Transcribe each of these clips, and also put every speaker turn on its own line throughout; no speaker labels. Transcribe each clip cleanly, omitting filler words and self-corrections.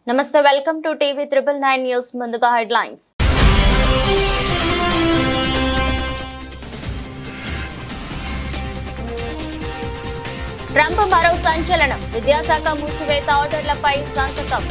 నమస్తే welcome to TV 999 news ముందుగా headlines. Trump మరో సంచలనం, విద్యాశాఖ మూసివేత ఆర్డర్లపై సంతకం.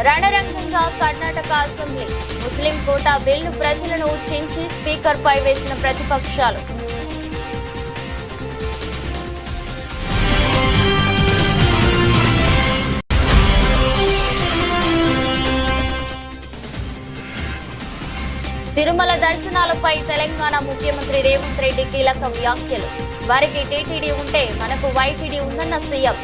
రణరంగంగా కర్ణాటక అసెంబ్లీ, ముస్లిం కోటా బిల్లు ప్రజలను చించి స్పీకర్ పై వేసిన ప్రతిపక్షాలు. తిరుమల దర్శనాలపై తెలంగాణ ముఖ్యమంత్రి రేవంత్ రెడ్డి కీలక వ్యాఖ్యలు. వారికి టీటీడీ ఉంటే మనకు వైటీడీ ఉందన్న సీఎం.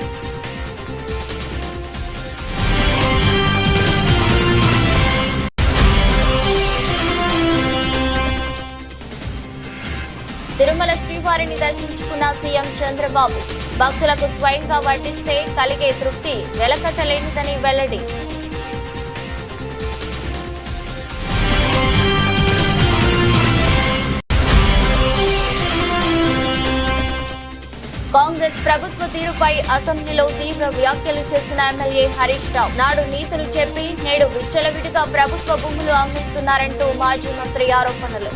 తిరుమల శ్రీవారిని దర్శించుకున్న సీఎం చంద్రబాబు, భక్తులకు స్వయంగా వడ్డిస్తే కలిగే తృప్తి వెలకట్టలేనిదని వెల్లడి. కాంగ్రెస్ ప్రభుత్వ తీరుపై అసెంబ్లీలో తీవ్ర వ్యాఖ్యలు చేసిన ఎమ్మెల్యే హరీష్ రావు, నాడు నీతులు చెప్పి నేడు విచ్చలవిడిగా ప్రభుత్వ భూములు అమ్మిస్తున్నారంటూ మాజీ మంత్రి ఆరోపణలు.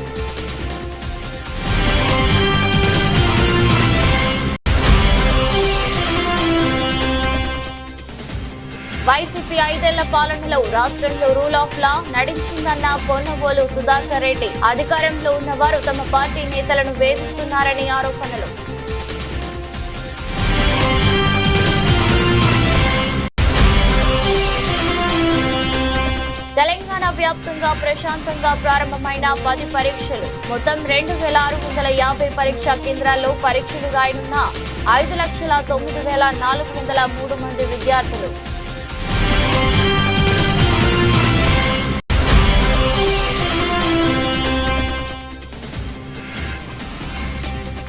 వైసీపీ 5 ఏళ్ల పాలనలో రాష్ట్రంలో రూల్ ఆఫ్ లా నడిచిందన్న పొన్నవోలు సుధాకర్ రెడ్డి, అధికారంలో ఉన్నవారు తమ పార్టీ నేతలను వేధిస్తున్నారని ఆరోపణలు. తెలంగాణ వ్యాప్తంగా ప్రశాంతంగా ప్రారంభమైన 10 పరీక్షలు, మొత్తం 2650 పరీక్షా కేంద్రాల్లో పరీక్షలు రాయనున్న 5,09,403 మంది విద్యార్థులు.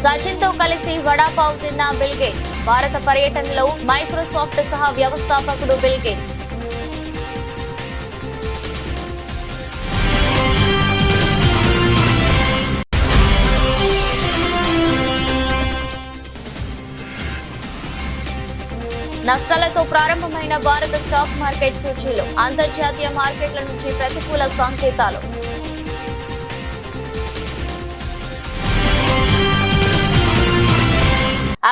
సచిన్ తో కలిసి వడాపావ్ తిన్న బిల్ గేట్స్, భారత పర్యటనలో మైక్రోసాఫ్ట్ సహా వ్యవస్థాపకుడు బిల్ గేట్స్. నష్టాలతో ప్రారంభమైన భారత స్టాక్ మార్కెట్ సూచీలు, అంతర్జాతీయ మార్కెట్ల నుంచి ప్రతికూల సంకేతాలు.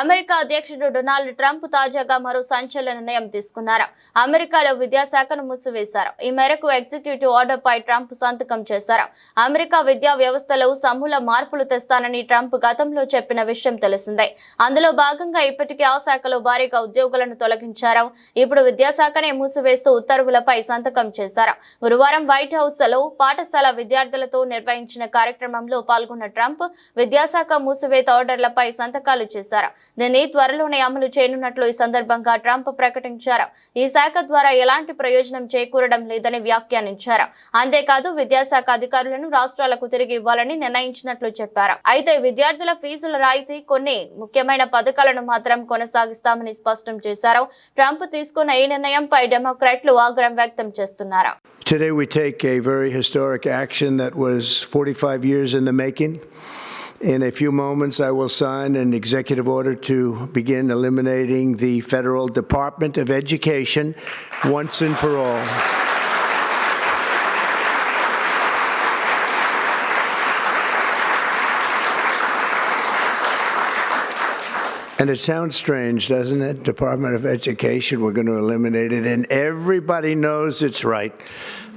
అమెరికా అధ్యక్షుడు డొనాల్డ్ ట్రంప్ తాజాగా మరో సంచలన నిర్ణయం తీసుకున్నారు. అమెరికాలో విద్యాశాఖను మూసివేశారు. ఈ మేరకు ఎగ్జిక్యూటివ్ ఆర్డర్ పై ట్రంప్ సంతకం చేశారు. అమెరికా విద్యా వ్యవస్థలో సమూల మార్పులు తెస్తానని ట్రంప్ గతంలో చెప్పిన విషయం తెలిసిందే. అందులో భాగంగా ఇప్పటికే ఆ శాఖలో భారీగా ఉద్యోగులను తొలగించారు. ఇప్పుడు విద్యాశాఖనే మూసివేస్తూ ఉత్తర్వులపై సంతకం చేశారు. గురువారం వైట్ హౌస్ లో పాఠశాల విద్యార్థులతో నిర్వహించిన కార్యక్రమంలో పాల్గొన్న ట్రంప్ విద్యాశాఖ మూసివేత ఆర్డర్లపై సంతకాలు చేశారు. దీన్ని త్వరలోనే అమలు చేయనున్నట్లు ఈ సందర్భంగా ట్రంప్ ప్రకటించారు. ఈ శాఖ ద్వారా ఎలాంటి ప్రయోజనం చేకూరడం లేదని వ్యాఖ్యానించారు. అంతేకాదు విద్యాశాఖ అధికారులను రాష్ట్రాలకు తిరిగి ఇవ్వాలని నిర్ణయించినట్లు చెప్పారు. అయితే విద్యార్థుల ఫీజుల రాయితీ, కొన్ని ముఖ్యమైన పథకాలను మాత్రం కొనసాగిస్తామని స్పష్టం చేశారు. ట్రంప్ తీసుకున్న ఈ నిర్ణయంపై డెమోక్రాట్లు ఆగ్రహం వ్యక్తం చేస్తున్నారు.
Today we take a very historic action that was 45 years in the making. In a few moments, I will sign an executive order to begin eliminating the Federal Department of Education once and for all. And it sounds strange, doesn't it? Department of Education, we're going to eliminate it. And everybody knows it's right.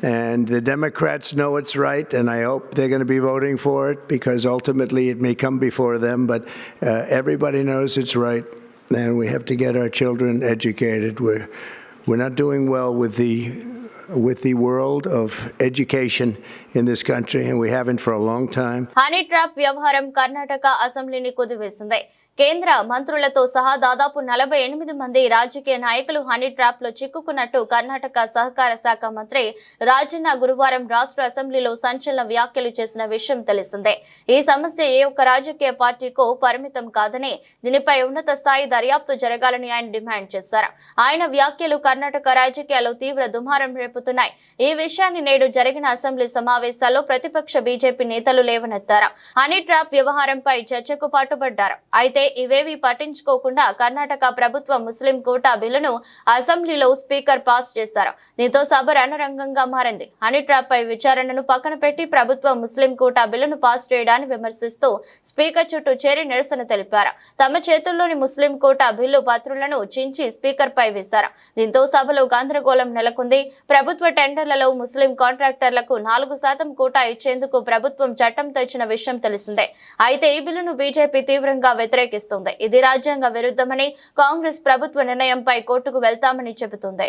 And the Democrats know it's right, and I hope they're going to be voting for it because ultimately it may come before them, but everybody knows it's right, and we have to get our children educated. We're not doing well with the world of education in this country, and we haven't for a long time.
Honey trap వ్యవహారం కర్ణాటక అసెంబ్లీని కుదివేసింది. కేంద్ర మంత్రులతో సహా దాదాపు 48 మంది రాజకీయ నాయకులు honey trap లో చిక్కుకున్నట్టు కర్ణాటక సహకార శాఖ మంత్రి రాజన్న గురువారం రాష్ట్ర అసెంబ్లీలో సంచలన వ్యాఖ్యలు చేసిన విషయం తెలిసిందే. ఈ సమస్య ఏ ఒక్క రాజకీయ పార్టీకు పరిమితం కాదని, దీనిపై ఉన్నత స్థాయి దర్యాప్తు జరగాలని ఆయన డిమాండ్ చేశారు. ఆయన వ్యాఖ్యలు కర్ణాటక రాజకీయాల్లో తీవ్ర దుమారం రేపుతున్నాయి. ఈ విషయాన్ని నేడు జరిగిన అసెంబ్లీ సమావేశాల్లో ప్రతిపక్ష బీజేపీ నేతలు లేవనెత్తారు. హనీ ట్రాప్ వ్యవహారంపై చర్చకు పట్టుబడ్డారు. అయితే ఇవేవి పట్టించుకోకుండా కర్ణాటక ప్రభుత్వం ముస్లిం కోటా బిల్లును అసెంబ్లీలో స్పీకర్ పాస్ చేశారు. దీంతో సభ రణరంగంగా మారింది. హనీ ట్రాప్ పై విచారణను పక్కన పెట్టి ప్రభుత్వం ముస్లిం కోటా బిల్లును పాస్ చేయడాన్ని విమర్శిస్తూ స్పీకర్ చుట్టూ చేరి నిరసన తెలిపారు. తమ చేతుల్లోని ముస్లిం కోటా బిల్లు పత్రులను చించి స్పీకర్ పై వేశారు. దీంతో సభలో గందరగోళం నెలకొంది. ప్రభుత్వ టెండర్లలో ముస్లిం కాంట్రాక్టర్లకు 4% కోటా ఇచ్చేందుకు ప్రభుత్వం చట్టం తెచ్చిన విషయం తెలిసిందే. అయితే ఈ బిల్లును బీజేపీ తీవ్రంగా వ్యతిరేకిస్తుంది. ఇది రాజ్యాంగ విరుద్ధమని, కాంగ్రెస్ ప్రభుత్వ నిర్ణయంపై కోర్టుకు వెళ్తామని చెబుతుంది.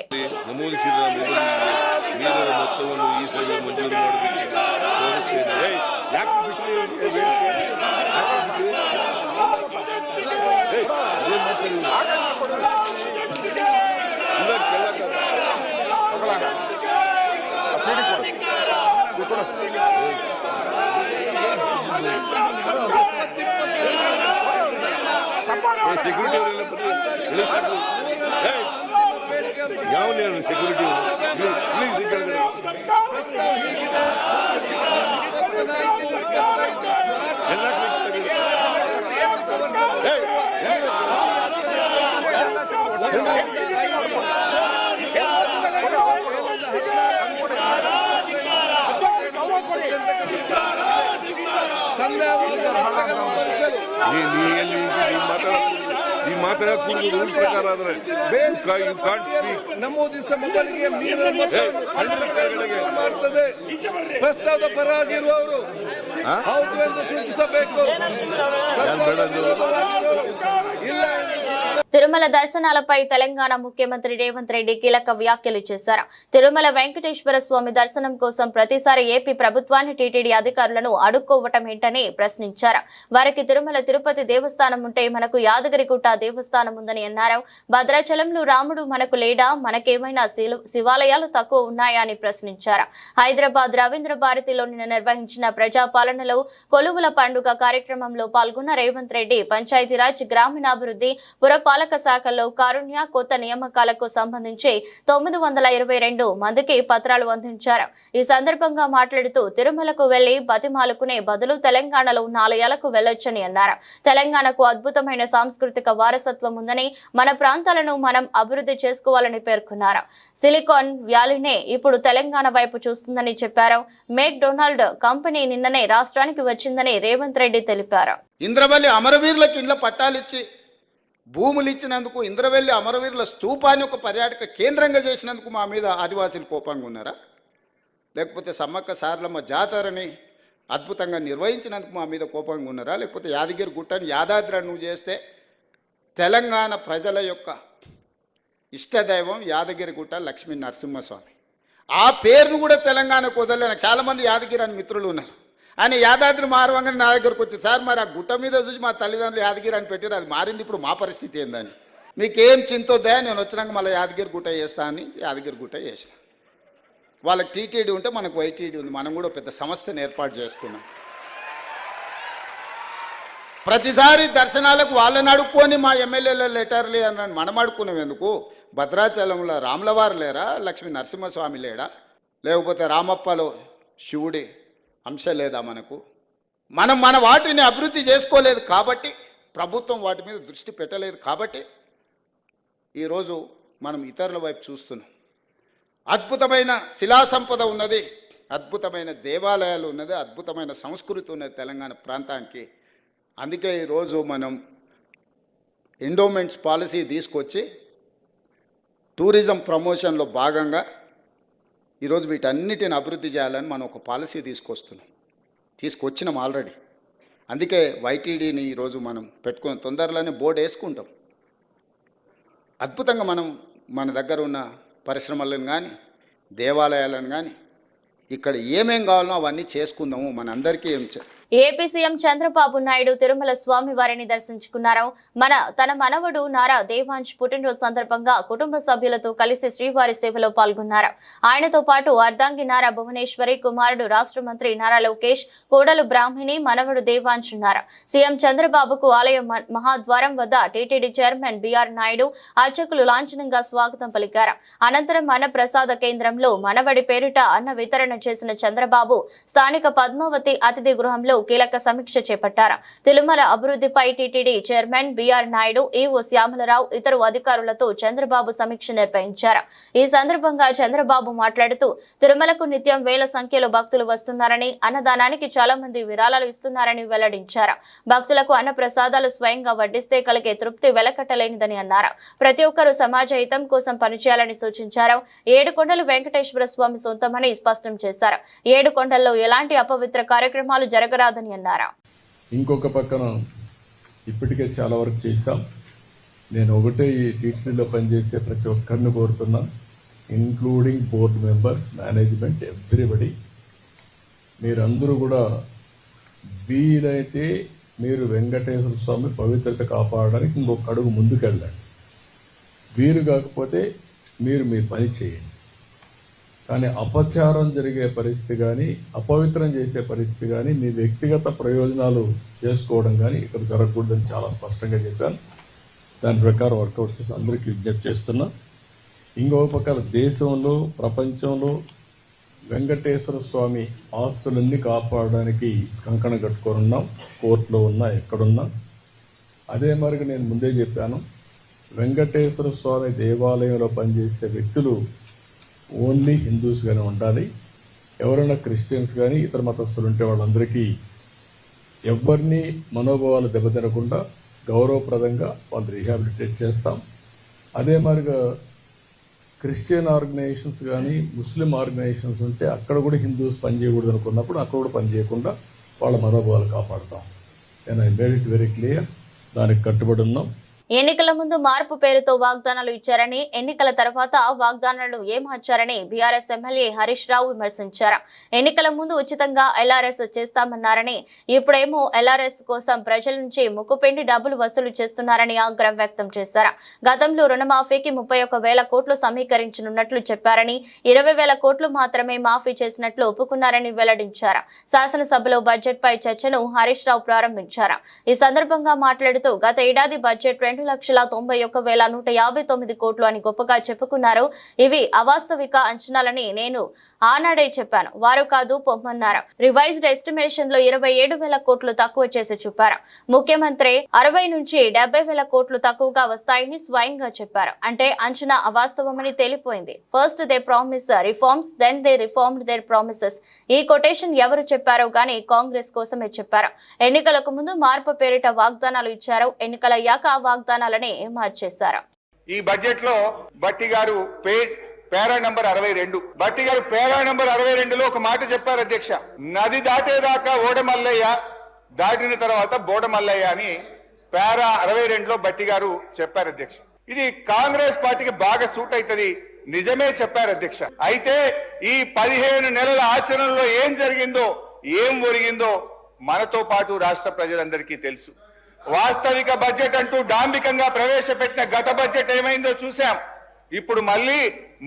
ನಮೂದಿಸಿದ ಮೊದಲಿಗೆ ಪ್ರಸ್ತಾವದ ಪರವಾಗಿರುವವರು ಹೌದು ಎಂದು ಸೂಚಿಸಬೇಕು. ಇಲ್ಲ
తిరుమల దర్శనాలపై తెలంగాణ ముఖ్యమంత్రి రేవంత్ రెడ్డి కీలక వ్యాఖ్యలు చేశారు. తిరుమల వెంకటేశ్వర స్వామి దర్శనం కోసం ప్రతిసారి ఏపీ ప్రభుత్వాన్ని టీటీడీ అధికారులను అడుక్కోవటం ఏంటని ప్రశ్నించారు. వారికి తిరుమల తిరుపతి దేవస్థానం ఉంటే మనకు యాదగిరిగుట్ట దేవస్థానం ఉందని అన్నారు. భద్రాచలంలో రాముడు మనకు లేడా, మనకేమైనా శివాలయాలు తక్కువ ఉన్నాయా అని ప్రశ్నించారు. హైదరాబాద్ రవీంద్ర భారతిలో నిన్న నిర్వహించిన ప్రజాపాలనలో కొలువుల పండుగ కార్యక్రమంలో పాల్గొన్న రేవంత్ రెడ్డి పంచాయతీరాజ్, గ్రామీణాభివృద్ధి, పురపాలక శాఖల్లో కారుణ్య కొత్త నియామకాలకు సంబంధించి 922 మందికి పత్రాలు అందించారు. ఈ సందర్భంగా మాట్లాడుతూ తిరుమలకు వెళ్లి బతిమాలుకునే బదులు తెలంగాణలో ఉన్న ఆలయాలకు వెళ్లొచ్చని అన్నారు. తెలంగాణకు అద్భుతమైన సాంస్కృతిక వారసత్వం ఉందని, మన ప్రాంతాలను మనం అభివృద్ధి చేసుకోవాలని పేర్కొన్నారు. సిలికాన్ వ్యాలీనే ఇప్పుడు తెలంగాణ వైపు చూస్తుందని చెప్పారు. మేక్ డొనాల్డ్ కంపెనీ నిన్ననే రాష్ట్రానికి వచ్చిందని రేవంత్ రెడ్డి తెలిపారు.
ఇంద్రవల్లి అమరవీరులకు ఇండ్ల పట్టాలిచ్చి భూములు ఇచ్చినందుకు, ఇంద్రవెల్లి అమరవీరుల స్తూపాన్ని ఒక పర్యాటక కేంద్రంగా చేసినందుకు మా మీద ఆదివాసీలు కోపంగా ఉన్నారా? లేకపోతే సమ్మక్క సారలమ్మ జాతరని అద్భుతంగా నిర్వహించినందుకు మా మీద కోపంగా ఉన్నారా? లేకపోతే యాదగిరి గుట్టని యాదాద్రి నువ్వు చేస్తే తెలంగాణ ప్రజల యొక్క ఇష్టదైవం యాదగిరి గుట్ట లక్ష్మీ నరసింహస్వామి, ఆ పేరును కూడా తెలంగాణకు వదలలేను. చాలామంది యాదగిరి అని మిత్రులు ఉన్నారు. ఆయన యాదాద్రి మారవంగానే నా దగ్గరకు వచ్చి, సార్ మరి ఆ గుట్ట మీద చూసి మా తల్లిదండ్రులు యాదగిరి అని పెట్టారు, అది మారింది, ఇప్పుడు మా పరిస్థితి ఏందని. మీకేం చింతొద్దా, నేను వచ్చినాక మళ్ళీ యాదగిరి గుట్ట చేస్తా అని యాదగిరి గుట్ట చేసిన. వాళ్ళకి టీటీడీ ఉంటే మనకు వైటీడీ ఉంది, మనం కూడా పెద్ద సంస్థను ఏర్పాటు చేసుకున్నాం. ప్రతిసారి దర్శనాలకు వాళ్ళని అడుక్కొని మా ఎమ్మెల్యేల లెటర్లు అని మనం అడుక్కున్నాం ఎందుకు? భద్రాచలంలో రాములవారు లేరా, లక్ష్మీ నరసింహస్వామి లేడా, లేకపోతే రామప్పలో శివుడి అంశ లేదా? మనం మన వాటిని అభివృద్ధి చేసుకోలేదు కాబట్టి, ప్రభుత్వం వాటి మీద దృష్టి పెట్టలేదు కాబట్టి ఈరోజు మనం ఇతరుల వైపు చూస్తున్నాం. అద్భుతమైన శిలా సంపద ఉన్నది, అద్భుతమైన దేవాలయాలు ఉన్నది, అద్భుతమైన సంస్కృతి ఉన్నది తెలంగాణ ప్రాంతానికి. అందుకే ఈరోజు మనం ఎండోమెంట్స్ పాలసీ తీసుకొచ్చి టూరిజం ప్రమోషన్లో భాగంగా ఈరోజు వీటన్నిటిని అభివృద్ధి చేయాలని మనం ఒక పాలసీ తీసుకొచ్చినాం ఆల్రెడీ. అందుకే వైటీడీని ఈరోజు మనం పెట్టుకుని తొందరలోనే బోర్డు వేసుకుంటాం. అద్భుతంగా మనం మన దగ్గర ఉన్న పరిశ్రమలను కానీ, దేవాలయాలను కానీ, ఇక్కడ ఏమేం కావాలో అవన్నీ చేసుకుందాము, మనందరికీ
ఏపీ సీఎం చంద్రబాబు నాయుడు తిరుమల స్వామి వారిని దర్శించుకున్నారు. తన మనవడు నారా దేవాంశ్ పుట్టినరోజు సందర్భంగా కుటుంబ సభ్యులతో కలిసి శ్రీవారి సేవలో పాల్గొన్నారు. ఆయనతో పాటు అర్ధాంగి నారా భువనేశ్వరి, కుమారుడు రాష్ట్ర మంత్రి నారా లోకేష్, కోడలు బ్రాహ్మిణి, మనవడు దేవాంశ్ ఉన్నారు. సీఎం చంద్రబాబుకు ఆలయ మహాద్వారం వద్ద టీటీడీ చైర్మన్ బిఆర్ నాయుడు అర్చకులు లాంఛనంగా స్వాగతం పలికారు. అనంతరం అన్న ప్రసాద కేంద్రంలో మనవడి పేరిట అన్న వితరణ చేసిన చంద్రబాబు స్థానిక పద్మావతి అతిథి గృహంలో కీలక సమీక్ష చేపట్టారు. తిరుమల అభివృద్ధిపై TTD chairman BR Naidu, EO Shyamala Rao, ఇతర అధికారులతో చంద్రబాబు సమీక్ష నిర్వహించారు. ఈ సందర్భంగా చంద్రబాబు మాట్లాడుతూ తిరుమలకు నిత్యం వేల సంఖ్యలో భక్తులు వస్తున్నారని, అన్నదానానికి చాలా మంది విరాళాలు ఇస్తున్నారని వెల్లడించారు. భక్తులకు అన్న ప్రసాదాలు స్వయంగా వడ్డిస్తే కలిగే తృప్తి వెలకట్టలేనిదని అన్నారు. ప్రతి ఒక్కరూ సమాజ హితం కోసం పనిచేయాలని సూచించారు. 7 కొండలు వెంకటేశ్వర స్వామి సొంతమని స్పష్టం చేశారు. 7 కొండల్లో ఎలాంటి అపవిత్ర కార్యక్రమాలు జరగరాదని అన్నారు.
ఇంకొక పక్కన ఇప్పటికే చాలా వరకు చేశాం. నేను ఒకటే ఈ టీటీడీలో పనిచేసే ప్రతి ఒక్కరిని కోరుతున్నా, including board members, management, everybody, మీరందరూ కూడా వీలైతే మీరు వెంకటేశ్వర స్వామి పవిత్రత కాపాడడానికి ఇంకొక అడుగు ముందుకెళ్ళండి. వీరు కాకపోతే మీరు మీ పని చేయండి. కానీ అపచారం జరిగే పరిస్థితి కానీ, అపవిత్రం చేసే పరిస్థితి కానీ, మీ వ్యక్తిగత ప్రయోజనాలు చేసుకోవడం కానీ ఇక్కడ జరగకూడదని చాలా స్పష్టంగా చెప్పాను. దాని ప్రకారం వర్కౌట్ చేసి అందరికీ విజ్ఞప్తి చేస్తున్నా. ఇంకొక పక్కన దేశంలో, ప్రపంచంలో వెంకటేశ్వర స్వామి ఆస్తులన్నీ కాపాడడానికి కంకణం కట్టుకొని ఉన్నాం. కోర్టులో ఉన్నా, ఎక్కడున్నా. అదే మరికి నేను ముందే చెప్పాను, వెంకటేశ్వర స్వామి దేవాలయంలో పనిచేసే వ్యక్తులు ఓన్లీ హిందూస్గానే ఉండాలి. ఎవరైనా క్రిస్టియన్స్ కానీ ఇతర మతస్థులు ఉంటే వాళ్ళందరికీ ఎవరిని మనోభావాలు దెబ్బతినకుండా గౌరవప్రదంగా వాళ్ళు రీహాబిలిటేట్ చేస్తాం. అదే మరిగా క్రిస్టియన్ ఆర్గనైజేషన్స్ కానీ, ముస్లిం ఆర్గనైజేషన్స్ ఉంటే అక్కడ కూడా హిందూస్ పనిచేయకూడదు అనుకున్నప్పుడు అక్కడ కూడా పనిచేయకుండా వాళ్ళ మనోభావాలు కాపాడుతాం. నేను I made it very clear. దానికి కట్టుబడి ఉన్నాం.
ఎన్నికల ముందు మార్పు పేరుతో వాగ్దానాలు ఇచ్చారని, ఎన్నికల తర్వాత వాగ్దానాలను ఏమార్చారని బీఆర్ఎస్ ఎమ్మెల్యే హరీష్ రావు విమర్శించారు. ఎన్నికల ముందు ఉచితంగా ఎల్ఆర్ఎస్ చేస్తామన్నారని, ఇప్పుడేమో ఎల్ఆర్ఎస్ కోసం ప్రజల నుంచి ముక్కుపిండి డబ్బులు వసూలు చేస్తున్నారని ఆగ్రహం వ్యక్తం చేశారు. గతంలో రుణమాఫీకి 31,000 కోట్లు సమీకరించనున్నట్లు చెప్పారని, 20,000 కోట్లు మాత్రమే మాఫీ చేసినట్లు ఒప్పుకున్నారని వెల్లడించారు. శాసనసభలో బడ్జెట్ పై చర్చను హరీష్ రావు ప్రారంభించారు. ఈ సందర్భంగా మాట్లాడుతూ గత ఏడాది బడ్జెట్ 2,91,159 కోట్లు అని గొప్పగా చెప్పుకున్నారు. ఇవి అవాస్తవిక అంచనాలని నేను ఆనాడే చెప్పాను. వారు కాదు పొమ్మన్నారు. రివైజ్డ్ ఎస్టిమేషన్ లో 27,000 కోట్లు తక్కువ చేసి చూపారు. ముఖ్యమంత్రి 60 నుంచి 70,000 కోట్లు తక్కువగా వస్తాయని స్వయంగా చెప్పారు. అంటే అంచనా అవాస్తవమని తేలిపోయింది. First they promise reforms, then they reformed their promises. ఈ కొటేషన్ ఎవరు చెప్పారో గానీ కాంగ్రెస్ కోసమే చెప్పారు. ఎన్నికలకు ముందు మార్పు పేరిట వాగ్దానాలు ఇచ్చారు. ఎన్నికలయ్యాక ఆ వాగ్దానాలని మార్చేశారు.
ఈ బడ్జెట్ లో బట్టి గారు పేరా నంబర్ 62, బట్టి గారు పేరా నంబర్ 62లో ఒక మాట చెప్పారు అధ్యక్ష, నది దాటేదాకా ఓడమల్లయ్య, దాటిన తర్వాత బోడమల్లయ్య అని పేరా 62లో బట్టి గారు చెప్పారు అధ్యక్ష. ఇది కాంగ్రెస్ పార్టీకి బాగా సూట్ అవుతుంది. నిజమే చెప్పారు అధ్యక్ష. అయితే ఈ 15 నెలల ఆచరణలో ఏం జరిగిందో, ఏం ఒరిగిందో మనతో పాటు రాష్ట్ర ప్రజలందరికీ తెలుసు. వాస్తవిక బడ్జెట్ అంటూ డాంబికంగా ప్రవేశపెట్టిన గత బడ్జెట్ ఏమైందో చూశాం. ఇప్పుడు మళ్ళీ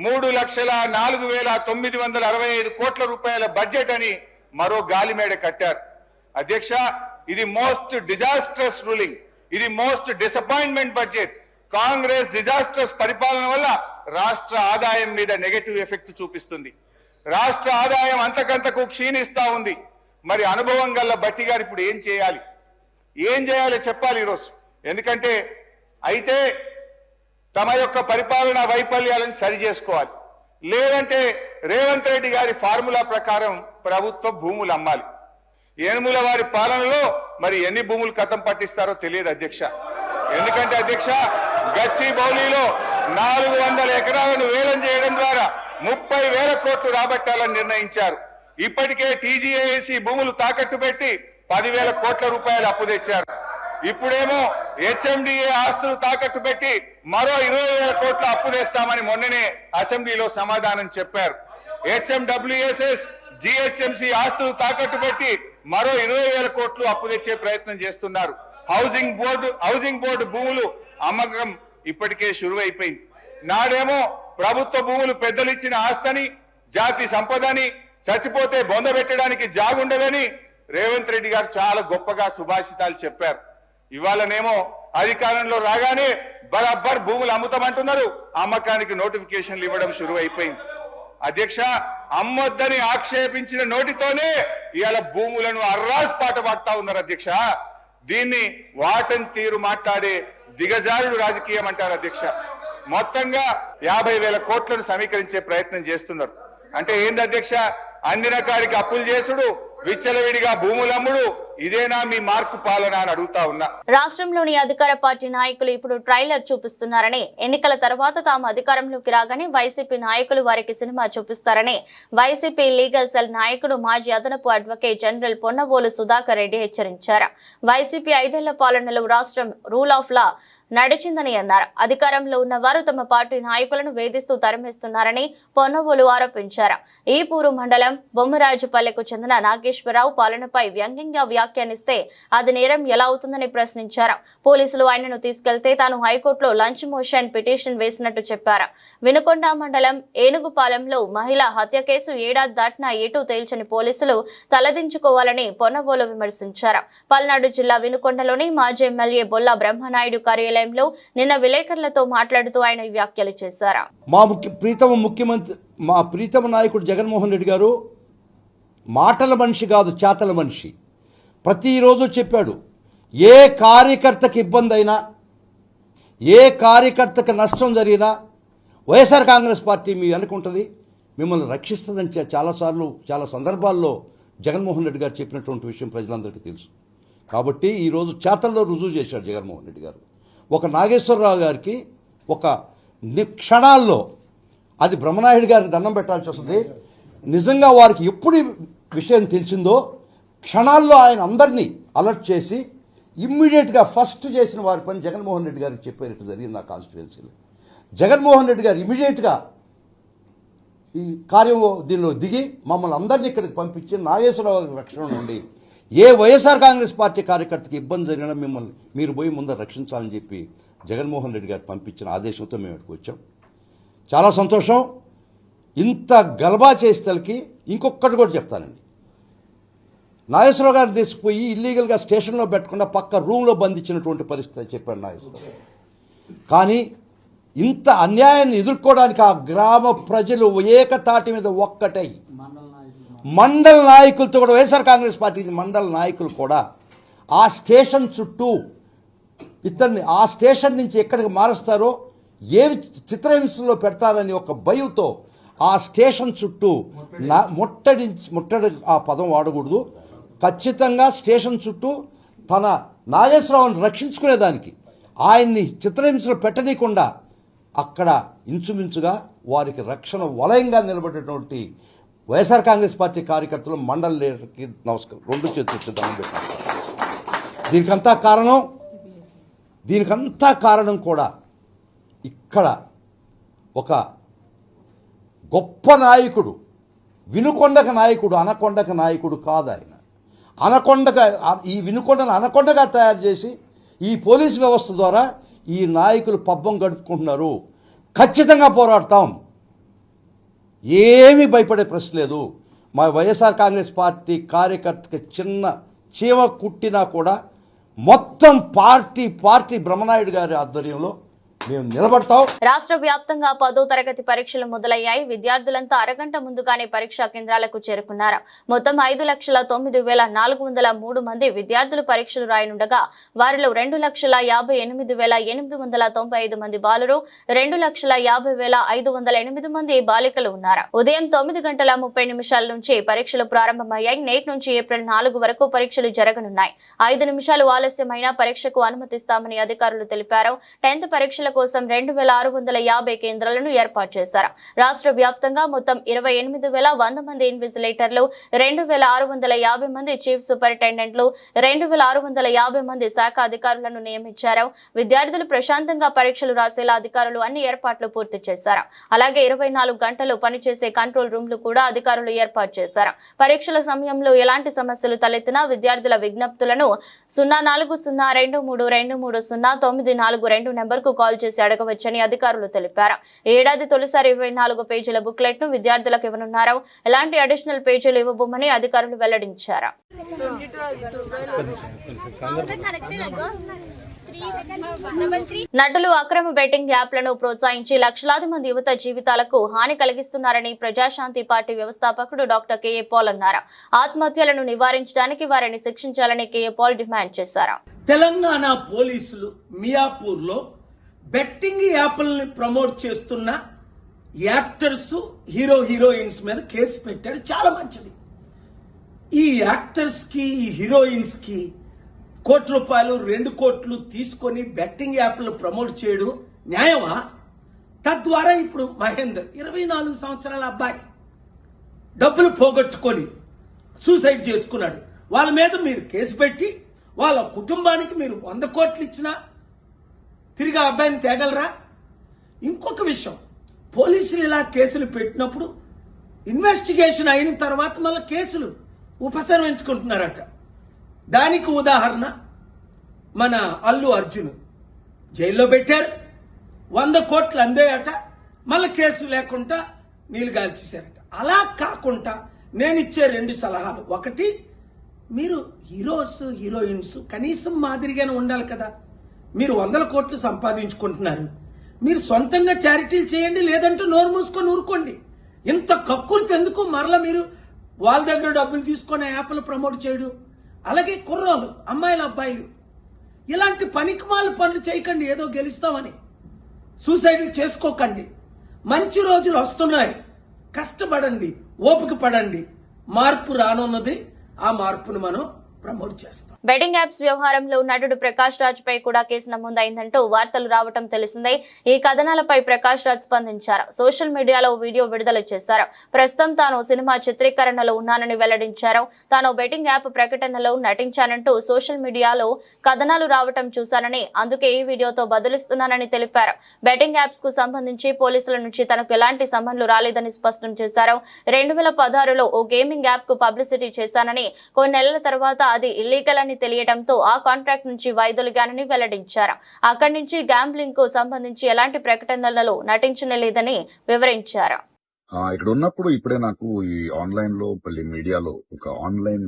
3,04,965 కోట్ల రూపాయల బడ్జెట్ అని మరో గాలిమేడ కట్టారు అధ్యక్ష. ఇది మోస్ట్ డిజాస్ట్రస్ రూలింగ్, ఇది most disappointment budget. Congress disastrous పరిపాలన వల్ల రాష్ట్ర ఆదాయం మీద నెగటివ్ ఎఫెక్ట్ చూపిస్తుంది. రాష్ట్ర ఆదాయం అంతకంతకు క్షీణిస్తా ఉంది. మరి అనుభవం గల బట్టి గారు ఇప్పుడు ఏం చేయాలి చెప్పాలి ఈరోజు. ఎందుకంటే అయితే తమ యొక్క పరిపాలనా వైఫల్యాలను సరి చేసుకోవాలి. లేదంటే రేవంత్ రెడ్డి గారి ఫార్ములా ప్రకారం ప్రభుత్వ భూములు అమ్మాలి. ఏనుముల వారి పాలనలో మరి ఎన్ని భూములు కథం పట్టిస్తారో తెలియదు అధ్యక్ష. ఎందుకంటే అధ్యక్ష, గచ్చిబౌలిలో 400 ఎకరాలను వేలం చేయడం ద్వారా 30,000 కోట్లు రాబట్టాలని నిర్ణయించారు. ఇప్పటికే టీజీఏసీ భూములు తాకట్టు పెట్టి 10,000 కోట్ల రూపాయలు అప్పు తెచ్చారు. ఇప్పుడేమో హెచ్ఎండిఏ ఆస్తులు తాకట్టు పెట్టి మరో 20,000 కోట్ల అప్పు తెస్తామని మొన్ననే అసెంబ్లీలో సమాధానం చెప్పారు. హెచ్ఎండబ్ల్యూఎస్ఎస్ జిహెచ్ఎంసీ ఆస్తులు తాకట్టు పెట్టి మరో 20,000 కోట్లు అప్పు తెచ్చే ప్రయత్నం చేస్తున్నారు. హౌసింగ్ బోర్డు భూములు అమ్మకం ఇప్పటికే షురువైపోయింది. నాడేమో ప్రభుత్వ భూములు పెద్దలు ఇచ్చిన ఆస్తని, జాతి సంపదని, చచ్చిపోతే బొంద పెట్టడానికి జాగుండదని రేవంత్ రెడ్డి గారు చాలా గొప్పగా సుభాషితాలు చెప్పారు. ఇవాళనేమో అధికారంలో రాగానే బరాబర్ భూములు అమ్ముతామంటున్నారు. అమ్మకానికి నోటిఫికేషన్లు ఇవ్వడం షురువైపోయింది. అధ్యక్ష, అమ్మొద్దని ఆక్షేపించిన నోటితోనే ఇవాళ భూములను అర్రాస్ పాట పాడుతా ఉన్నారు. అధ్యక్ష, దీన్ని వాటన్ తీరు మాట్లాడే దిగజారుడు రాజకీయం అంటారు. అధ్యక్ష, మొత్తంగా 50,000 కోట్లను సమీకరించే ప్రయత్నం చేస్తున్నారు. అంటే ఏంది అధ్యక్ష? అందిన కాడికి అప్పులు చేసుడు, విచ్చలవిడిగా భూములమ్ముడు, ఇదేనా మీ మార్కు పాలన అని అడుగుతా ఉన్నా.
రాష్ట్రంలోని అధికార పార్టీ నాయకులు ఇప్పుడు ట్రైలర్ చూపిస్తున్నారని, ఎన్నికల తర్వాత తాము అధికారంలోకి రాగానే వైసీపీ నాయకులు వారికి సినిమా చూపిస్తారని వైసీపీ లీగల్ సెల్ నాయకుడు మాజీ అదనపు అడ్వకేట్ జనరల్ పొన్నవోలు సుధాకర్ రెడ్డి హెచ్చరించారు. వైసీపీ 5 ఏళ్ల పాలనలో రాష్ట్రం రూల్ ఆఫ్ లా నడిచిందని అన్నారు. అధికారంలో ఉన్న వారు తమ పార్టీ నాయకులను వేధిస్తూ తరిమేస్తున్నారని పొన్నవోలు ఆరోపించారు. ఈపూరు మండలం బొమ్మరాజుపల్లెకు చెందిన నాగేశ్వరరావు పాలనపై వ్యంగ్యంగా వ్యాఖ్యానిస్తే అది నేరం ఎలా అవుతుందని ప్రశ్నించారు. పోలీసులు ఆయనను తీసుకెళ్తే తాను హైకోర్టులో లంచ్ మోషన్ పిటిషన్ వేసినట్టు చెప్పారు. వినుకొండ మండలం ఏనుగుపాలెంలో మహిళ హత్య కేసు ఏడాది దాటినా ఏటూ తేల్చని పోలీసులు తలదించుకోవాలని పొన్నవోలు విమర్శించారు. పల్నాడు జిల్లా వినుకొండలోని మాజీ ఎమ్మెల్యే బొల్లా బ్రహ్మనాయుడు కార్యాలయంలో నిన్న విలేకరులతో మాట్లాడుతూ ఆయన వ్యాఖ్యలు చేశారు.
మా ప్రీతమ నాయకుడు జగన్మోహన్ రెడ్డి గారు మాటల మనిషి కాదు, చేతల మనిషి. ప్రతిరోజు చెప్పాడు, ఏ కార్యకర్తకి ఇబ్బంది అయినా, ఏ కార్యకర్తకి నష్టం జరిగినా వైఎస్ఆర్ కాంగ్రెస్ పార్టీ మీ అనుకుంటుంది, మిమ్మల్ని రక్షిస్తుందని చాలాసార్లు చాలా సందర్భాల్లో జగన్మోహన్ రెడ్డి గారు చెప్పినటువంటి విషయం ప్రజలందరికీ తెలుసు. కాబట్టి ఈరోజు చేతల్లో రుజువు చేశాడు జగన్మోహన్ రెడ్డి గారు. ఒక నాగేశ్వరరావు గారికి ఒక క్షణాల్లో, అది బ్రహ్మనాయుడు గారికి దండం పెట్టాల్సి వస్తుంది. నిజంగా వారికి ఎప్పుడు విషయం తెలిసిందో క్షణాల్లో ఆయన అందరినీ అలర్ట్ చేసి ఇమ్మీడియట్గా ఫస్ట్ చేసిన వారి పని జగన్మోహన్ రెడ్డి గారికి చెప్పేటట్టు జరిగింది నా కాన్స్టిట్యుయెన్సీలో. జగన్మోహన్ రెడ్డి గారు ఇమ్మీడియట్గా ఈ కార్యం దీనిలో దిగి మమ్మల్ని అందరినీ ఇక్కడికి పంపించి నాగేశ్వరరావు రక్షణ నుండి ఏ వైఎస్ఆర్ కాంగ్రెస్ పార్టీ కార్యకర్తకి ఇబ్బంది జరిగినా మిమ్మల్ని మీరు పోయి ముందర రక్షించాలని చెప్పి జగన్మోహన్ రెడ్డి గారు పంపించిన ఆదేశంతో మేము ఇక్కడికి వచ్చాం. చాలా సంతోషం. ఇంత గలబా చేసేతలకి ఇంకొకటి కూడా చెప్తానండి. నాగేశ్వరరావు గారు తీసుకుపోయి ఇల్లీగల్గా స్టేషన్లో పెట్టకుండా పక్క రూమ్లో బంధించినటువంటి పరిస్థితి చెప్పాడు నాగేశ్వరరావు. కానీ ఇంత అన్యాయాన్ని ఎదుర్కోవడానికి ఆ గ్రామ ప్రజలు ఏకతాటి మీద ఒక్కటై మండల నాయకులతో కూడా, వైఎస్ఆర్ కాంగ్రెస్ పార్టీ మండల నాయకులు కూడా ఆ స్టేషన్ చుట్టూ ఇతన్ని ఆ స్టేషన్ నుంచి ఎక్కడికి మారుస్తారో, ఏ చిత్రహింసలో పెడతారని ఒక భయంతో ఆ స్టేషన్ చుట్టూ ముట్టడి ఆ పదం వాడకూడదు, ఖచ్చితంగా స్టేషన్ చుట్టూ తన నాగేశ్వరరావుని రక్షించుకునేదానికి ఆయన్ని చిత్రహింసలు పెట్టనీయకుండా అక్కడ ఇంచుమించుగా వారికి రక్షణ వలయంగా నిలబడేటువంటి వైఎస్ఆర్ కాంగ్రెస్ పార్టీ కార్యకర్తలు మండల లీడర్కి నమస్కారం, 2 చేతులు దండం పెట్టారు. దీనికంతా కారణం కూడా ఇక్కడ ఒక గొప్ప నాయకుడు, వినుకొండక నాయకుడు, అనకొండక నాయకుడు కాదు ఆయన. ఈ వినుకొండను అనకొండగా తయారు చేసి ఈ పోలీసు వ్యవస్థ ద్వారా ఈ నాయకులు పబ్బం గడుపుకుంటున్నారు. ఖచ్చితంగా పోరాడతాం, ఏమీ భయపడే ప్రశ్న లేదు. మా వైఎస్ఆర్ కాంగ్రెస్ పార్టీ కార్యకర్తకి చిన్న చీమ కుట్టినా కూడా మొత్తం పార్టీ బ్రహ్మనాయుడు గారి ఆధ్వర్యంలో మేము నిలబడతాం.
రాష్ట్ర వ్యాప్తంగా 10వ తరగతి పరీక్షలు మొదలయ్యాయి. విద్యార్థులంతా అరగంట ముందుగానే పరీక్షా కేంద్రాలకు చేరుకున్నారు. మొత్తం 5,09,403 మంది విద్యార్థులు పరీక్షలు రాయనుండగా వారిలో 2,58,895 మంది బాలురు, 2,50,508 మంది బాలికలు ఉన్నారు. ఉదయం 9:30 నుంచి పరీక్షలు ప్రారంభమయ్యాయి. నేటి నుంచి ఏప్రిల్ 4 వరకు పరీక్షలు జరగనున్నాయి. 5 నిమిషాలు ఆలస్యమైన పరీక్షకు అనుమతిస్తామని అధికారులు తెలిపారు. 10th పరీక్షల కోసం 2,650 కేంద్రాలను ఏర్పాటు చేశారు. రాష్ట్ర వ్యాప్తంగా మొత్తం 28,100 మంది ఇన్విజిలేటర్లు, 2,650 మంది చీఫ్ సూపరింటెండెంట్లు, 2,650 మంది శాఖ అధికారులను నియమించారు. విద్యార్థులు ప్రశాంతంగా పరీక్షలు రాసేలా అధికారులు అన్ని ఏర్పాట్లు పూర్తి చేశారు. అలాగే 24 గంటలు పనిచేసే కంట్రోల్ రూమ్లు కూడా అధికారులు ఏర్పాటు చేశారు. పరీక్షల సమయంలో ఎలాంటి సమస్యలు తలెత్తినా విద్యార్థుల విజ్ఞప్తులను 040232309442 నెంబర్కు కాల్ చేసి అడగవచ్చని అధికారులు తెలిపారు. ఏడాది తొలిసారి 24 పేజీల బుక్లెట్ ను విద్యార్థులకు ఇవ్వనున్నారు. ఎలాంటి అడిషనల్ పేజీలు ఇవ్వబోమని అధికారులు వెల్లడించారు. నటులు అక్రమ బెట్టింగ్ యాప్లను ప్రోత్సహించి లక్షలాది మంది యువత జీవితాలకు హాని కలిగిస్తున్నారని ప్రజాశాంతి పార్టీ వ్యవస్థాపకుడు డాక్టర్ కెఏ పాల్ అన్నారు. ఆత్మహత్యలను నివారించడానికి వారిని శిక్షించాలని కెఏ పాల్ డిమాండ్ చేశారు.
తెలంగాణ పోలీసులు మియాపూర్ లో బెట్టింగ్ యాప్లను ప్రమోట్ చేస్తున్న యాక్టర్స్, హీరోయిన్స్ మీద కేసు పెట్టాడు. చాలా మంచిది. ఈ యాక్టర్స్ కి, ఈ హీరోయిన్స్ కి ₹1 కోట్లు, 2 కోట్లు తీసుకొని బెట్టింగ్ యాప్లు ప్రమోట్ చేయడం న్యాయమా? తద్వారా ఇప్పుడు మహేందర్ 24 సంవత్సరాల అబ్బాయి డబ్బులు పోగొట్టుకొని సూసైడ్ చేసుకున్నాడు. వాళ్ళ మీద మీరు కేసు పెట్టి వాళ్ళ కుటుంబానికి మీరు 100 కోట్లు ఇచ్చినా తిరిగి ఆ అబ్బాయిని తేగలరా? ఇంకొక విషయం, పోలీసులు ఇలా కేసులు పెట్టినప్పుడు ఇన్వెస్టిగేషన్ అయిన తర్వాత మళ్ళీ కేసులు ఉపసంహరించుకుంటున్నారట. దానికి ఉదాహరణ మన అల్లు అర్జున్ జైల్లో పెట్టారు. 100 కోట్లు అందేయట, మళ్ళీ కేసు లేకుండా నీళ్లు గాల్చేశారట. అలా కాకుండా నేను ఇచ్చే 2 సలహాలు. ఒకటి, మీరు హీరోయిన్స్ కనీసం మాదిరిగానే ఉండాలి కదా. మీరు 100 కోట్లు సంపాదించుకుంటున్నారు, మీరు సొంతంగా చారిటీలు చేయండి, లేదంటే నోరు మూసుకొని ఊరుకోండి. ఇంత కక్కుర్తి ఎందుకు? మరలా మీరు వాళ్ళ దగ్గర డబ్బులు తీసుకొని యాప్లు ప్రమోట్ చేయడం. అలాగే కుర్రోలు, అమ్మాయిలు, అబ్బాయిలు ఇలాంటి పనికిమాల పనులు చేయకండి. ఏదో గెలుస్తామని సూసైడ్ చేసుకోకండి. మంచి రోజులు వస్తున్నాయి, కష్టపడండి, ఓపిక పడండి. మార్పు రానున్నది. ఆ మార్పును మనం ప్రమోట్ చేస్తాం.
బెట్టింగ్ యాప్స్ వ్యవహారంలో నటుడు ప్రకాష్ రాజ్ పై కూడా కేసు నమోదైందంటూ వార్తలు రావటం తెలిసిందే. ఈ కథనాలపై ప్రకాష్ రాజ్ స్పందించారు. సోషల్ మీడియాలో వీడియో విడుదల చేశారు. ప్రస్తుతం తాను సినిమా చిత్రీకరణలో ఉన్నానని వెల్లడించారు. తాను బెట్టింగ్ యాప్ ప్రకటనలో నటించానంటూ సోషల్ మీడియాలో కథనాలు రావటం చూశానని, అందుకే ఈ వీడియోతో బదులిస్తున్నానని తెలిపారు. బెట్టింగ్ యాప్స్ కు సంబంధించి పోలీసుల నుంచి తనకు ఎలాంటి సమన్లు రాలేదని స్పష్టం చేశారు. 2016లో ఓ గేమింగ్ యాప్ కు పబ్లిసిటీ చేశానని, కొన్ని నెలల తర్వాత అది ఇల్లీగల్ అని తెలియడంతో ఆ కాంట్రాక్ట్ నుంచి వైదొలిగానని వెల్లడించారు. అక్కడి నుంచి గ్యాంబ్లింగ్ కు సంబంధించి ఎలాంటి ప్రకటనలలో నటించలేదని వివరించారు.
ఇక్కడ ఉన్నప్పుడు ఇప్పుడే నాకు ఈ ఆన్లైన్ లో మళ్ళీ మీడియాలో ఒక ఆన్లైన్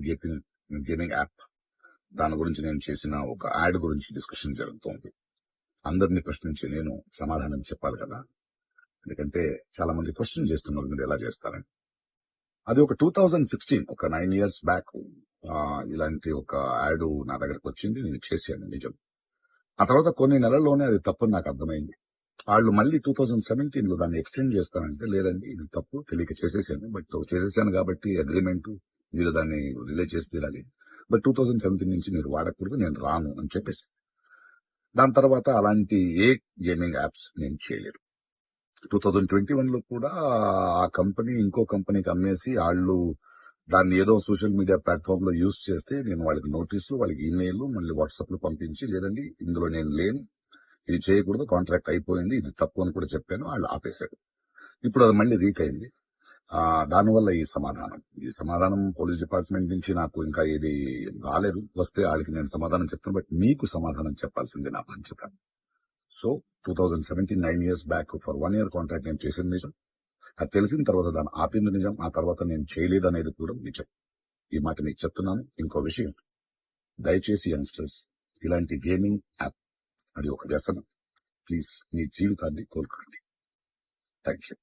గేమింగ్ యాప్, దాని గురించి నేను చేసిన ఒక యాడ్ గురించి డిస్కషన్ జరుగుతోంది. అందరినీ ప్రశ్నించి నేను సమాధానం చెప్పాలి కదా, ఎందుకంటే చాలా మంది క్వశ్చన్ చేస్తున్నారు మీరు ఎలా చేస్తారని. అది ఒక 2016, ఒక 9 years బ్యాక్ ఇలాంటి ఒక యాడ్ నా దగ్గరకు వచ్చింది. నేను చేశాను, నిజం. ఆ తర్వాత కొన్ని నెలల్లోనే అది తప్పని నాకు అర్థమైంది. వాళ్ళు మళ్ళీ 2017లో దాన్ని ఎక్స్టెండ్ చేస్తానంటే, లేదండి ఇది తప్పు, తెలియక చేసేసాను, బట్ చేసేసాను కాబట్టి అగ్రిమెంట్, మీరు దాన్ని రిలీజ్ చేసి తీరాలి, బట్ 2017 నుంచి మీరు వాడకూడదు, నేను రాను అని చెప్పేసి. దాని తర్వాత అలాంటి ఏ గేమింగ్ యాప్స్ నేను చేయలేదు. 2021లో కూడా ఆ కంపెనీ ఇంకో కంపెనీకి అమ్మేసి వాళ్ళు దాన్ని ఏదో సోషల్ మీడియా ప్లాట్ఫామ్ లో యూజ్ చేస్తే నేను వాళ్ళకి నోటీసులు, వాళ్ళకి ఈమెయిల్, మళ్ళీ వాట్సాప్ లో పంపించి, లేదండి ఇందులో నేను లేను, ఇది చేయకూడదు, కాంట్రాక్ట్ అయిపోయింది, ఇది తప్పు అని కూడా చెప్పాను. వాళ్ళు ఆపేశారు. ఇప్పుడు అది మళ్ళీ రీక్ అయింది. దానివల్ల ఈ సమాధానం పోలీస్ డిపార్ట్మెంట్ నుంచి నాకు ఇంకా ఇది రాలేదు. వస్తే వాళ్ళకి నేను సమాధానం చెప్తాను, బట్ మీకు సమాధానం చెప్పాల్సింది నా బాధ్యత. So 2017, 9 years back for 1 year contract నేను చేసింది నిజం. అది తెలిసిన తర్వాత దాన్ని ఆపింది నిజం. ఆ తర్వాత నేను చేయలేదు అనేది కూడా నిజం. ఈ మాట మీకు చెప్తున్నాను. ఇంకో విషయం, దయచేసి యంగ్స్టర్స్, ఇలాంటి గేమింగ్ యాప్ అది ఒక వ్యసనం. ప్లీజ్ మీ జీవితాన్ని కోల్పోండి. Thank you.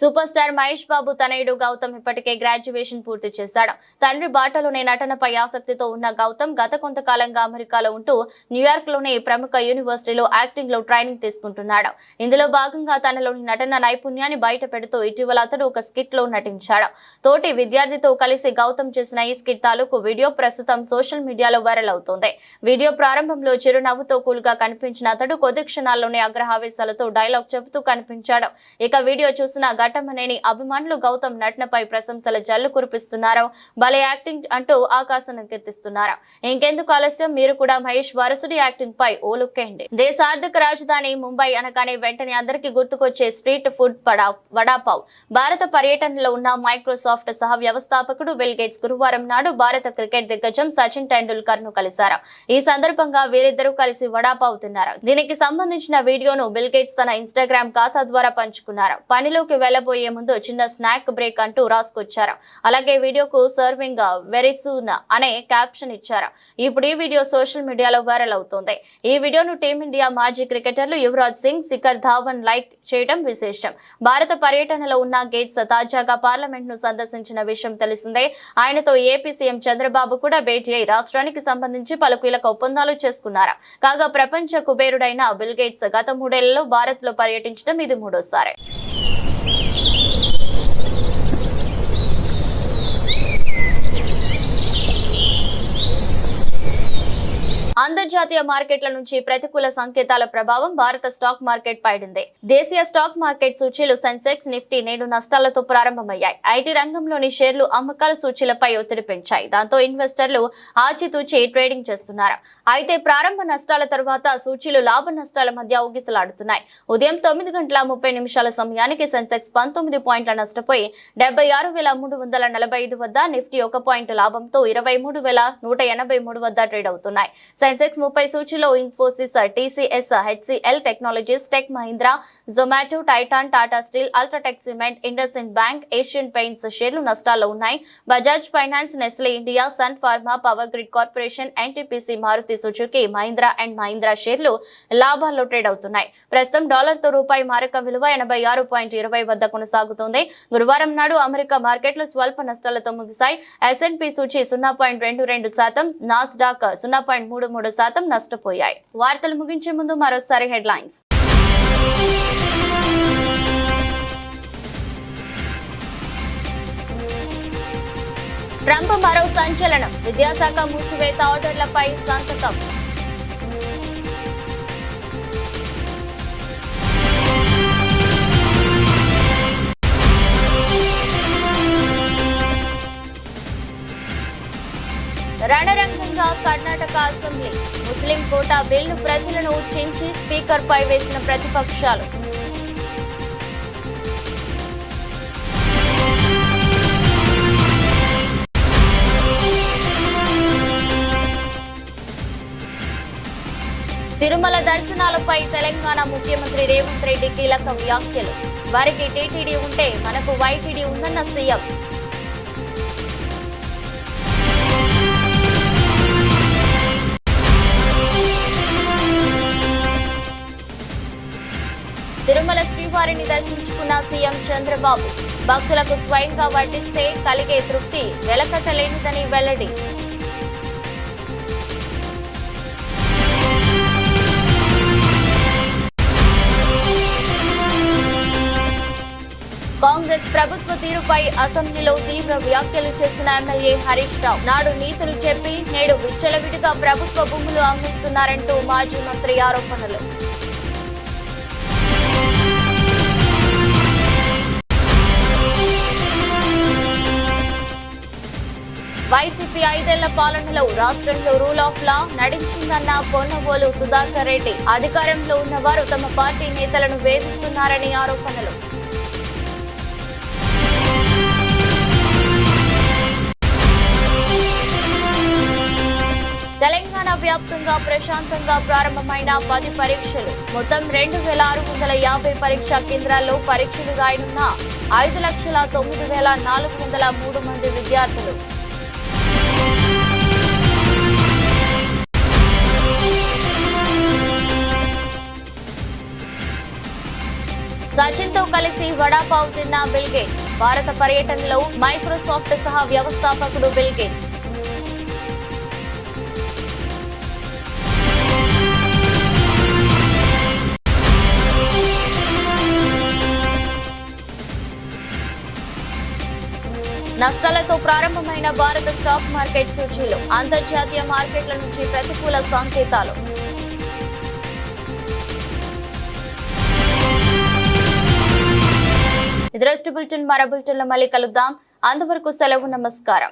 Super star Mahesh Babu తనయుడు గౌతమ్ ఇప్పటికే గ్రాడ్యుయేషన్ పూర్తి చేశాడు. తండ్రి బాటలోనే నటనపై ఆసక్తితో ఉన్న గౌతమ్ గత కొంతకాలంగా అమెరికాలో ఉంటూ న్యూయార్క్ లోని ప్రముఖ యూనివర్సిటీలో యాక్టింగ్ లో ట్రైనింగ్ తీసుకుంటున్నాడు. ఇందులో భాగంగా తనలోని నటన నైపుణ్యాన్ని బయట పెడుతూ ఇటీవల అతడు ఒక స్కిట్ లో నటించాడు. తోటి విద్యార్థితో కలిసి గౌతమ్ చేసిన ఈ స్కిట్ తాలూకు వీడియో ప్రస్తుతం సోషల్ మీడియాలో వైరల్ అవుతోంది. వీడియో ప్రారంభంలో చిరునవ్వుతో కూల్గా కనిపించిన అతడు కొద్ది క్షణాల్లోనే ఆగ్రహావేశాలతో డైలాగ్ చెబుతూ కనిపించాడు. ఇక వీడియో చూసిన ఘట్టమనేని అభిమానులు గౌతమ్ నటనపై ప్రశంసల జల్లు కురిపిస్తున్నారు. భలే యాక్టింగ్ అంటూ ఆకాశానికి ఎత్తిస్తున్నారు. ఇంకెందుకు ఆలస్యం, మీరు కూడా మహేష్ వారసుడి యాక్టింగ్ పై ఓ లుక్ వేయండి. దేశ ఆర్థిక రాజధాని ముంబై అనగానే వెంటనే అందరికీ గుర్తుకొచ్చే స్ట్రీట్ ఫుడ్ వడాపావ్. భారత పర్యటనలో ఉన్న మైక్రోసాఫ్ట్ సహ వ్యవస్థాపకుడు బిల్ గేట్స్ గురువారం నాడు భారత క్రికెట్ దిగ్గజం సచిన్ టెండూల్కర్ ను కలిశారు. ఈ సందర్భంగా వీరిద్దరూ కలిసి వడాపావ్ తిన్నారు. దీనికి సంబంధించిన వీడియోను బిల్ గేట్స్ తన ఇన్స్టాగ్రామ్ ఖాతా ద్వారా పంచుకున్నారు. పనిలోకి వెళ్లబోయే ముందు చిన్న స్నాక్ బ్రేక్ అంటూ రాసుకొచ్చారు. అలాగే వీడియోకు సర్వింగ్ వెరీ సూన్ అనే క్యాప్షన్ ఇచ్చారు. ఇప్పుడు ఈ వీడియో సోషల్ మీడియాలో వైరల్ అవుతోంది. ఈ వీడియోను టీమిండియా మాజీ క్రికెటర్లు యువరాజ్ సింగ్, శిఖర్ ధావన్ లైక్ చేయడం విశేషం. భారత పర్యటనలో ఉన్న గేట్స్ తాజాగా పార్లమెంట్ ను సందర్శించిన విషయం తెలిసిందే. ఆయనతో ఏపీ సీఎం చంద్రబాబు కూడా భేటీ అయి రాష్ట్రానికి సంబంధించి పలు కీలక ఒప్పందాలు చేసుకున్నారు. కాగా ప్రపంచ కుబేరుడైన బిల్ గేట్స్ గత 3 ఏళ్లలో భారత్ లో పర్యటించడం ఇది 3వ అంతర్జాతీయ మార్కెట్ల నుంచి ప్రతికూల సంకేతాల ప్రభావం భారత స్టాక్ మార్కెట్ పైడింది. దేశీయ స్టాక్ మార్కెట్ సూచీలు సెన్సెక్స్, నిఫ్టీ నేడు నష్టాలతో ప్రారంభమయ్యాయి. ఐటీ రంగంలోని షేర్లు అమ్మకాల సూచీలపై ఒత్తిడి పెంచాయి. దాంతో ఇన్వెస్టర్లు ఆచితూచి ట్రేడింగ్ చేస్తున్నారు. అయితే ప్రారంభ నష్టాల తర్వాత సూచీలు లాభ నష్టాల మధ్య ఊగిసలాడుతున్నాయి. ఉదయం 9:30 సమయానికి సెన్సెక్స్ 19 పాయింట్ల నష్టపోయి 76,345 వద్ద, నిఫ్టీ 1 పాయింట్ లాభంతో 23,183 వద్ద ట్రేడ్ అవుతున్నాయి. సెన్సెక్స్ 30 సూచీలో Infosys, TCS, HCL technologies, Tech Mahindra, Zomato, Titan, Tata steel, UltraTech cement, IndusInd bank, Asian paints షేర్లు నష్టాల్లో ఉన్నాయి. Bajaj finance, Nestle India, Sun Pharma, power grid corporation, NTPC, Maruti Suzuki, Mahindra and Mahindra షేర్లు లాభాల్లో ట్రేడ్ అవుతున్నాయి. ప్రస్తుతం డాలర్తో రూపాయి మారక విలువ 86.20 వద్ద కొనసాగుతోంది. గురువారం నాడు అమెరికా మార్కెట్లు స్వల్ప నష్టాలతో ముగిశాయి. S&P సూచీ 0.22%, Nasdaq 0.33% నష్టపోయాయి. వార్తలు ముగించే ముందు మరోసారి హెడ్లైన్స్. ట్రంప్ మరో సంచలనం, విద్యాశాఖ మూసివేత ఆర్డర్లపై సంతకం. రణరంగంగా కర్ణాటక అసెంబ్లీ, ముస్లిం కోటా బిల్లు ప్రతులను చించి స్పీకర్ పై వేసిన ప్రతిపక్షాలు. తిరుమల దర్శనాలపై తెలంగాణ ముఖ్యమంత్రి రేవంత్ రెడ్డి కీలక వ్యాఖ్యలు. వారికి టీటీడీ ఉంటే మనకు వైటీడీ ఉందన్న సీఎం. తిరుమల శ్రీవారిని దర్శించుకున్న సీఎం చంద్రబాబు, భక్తులకు స్వయంగా వడ్డిస్తే కలిగే తృప్తి వెలకట్టలేనిదని వెల్లడి. కాంగ్రెస్ ప్రభుత్వ తీరుపై అసెంబ్లీలో తీవ్ర వ్యాఖ్యలు చేసిన ఎమ్మెల్యే హరీష్ రావు, నాడు నీతులు చెప్పి నేడు విచ్చలవిడిగా ప్రభుత్వ భూములు అమ్మిస్తున్నారంటూ మాజీ మంత్రి ఆరోపణలు. వైసీపీ 5 ఏళ్ల పాలనలో రాష్ట్రంలో రూల్ ఆఫ్ లా నడిచిందన్న పొన్నవోలు సుధాకర్ రెడ్డి, అధికారంలో ఉన్నవారు తమ పార్టీ నేతలను వేధిస్తున్నారని ఆరోపణలు. తెలంగాణ వ్యాప్తంగా ప్రశాంతంగా ప్రారంభమైన 10 పరీక్షలు. మొత్తం 2,650 పరీక్షా కేంద్రాల్లో పరీక్షలు రాయనున్న 5,09,403 మంది విద్యార్థులు. సచిన్ తో కలిసి వడాపావ్ తిన్న బిల్ గేట్స్. భారత పర్యటనలో మైక్రోసాఫ్ట్ సహా వ్యవస్థాపకుడు బిల్ గేట్స్. నష్టాలతో ప్రారంభమైన భారత స్టాక్ మార్కెట్ సూచీలు. అంతర్జాతీయ మార్కెట్ల నుంచి ప్రతికూల సంకేతాలు. ఇది రెస్ట్ బులెటిన్. మరో బులెటిన్లో మళ్ళీ కలుద్దాం. అంతవరకు సెలవు. నమస్కారం.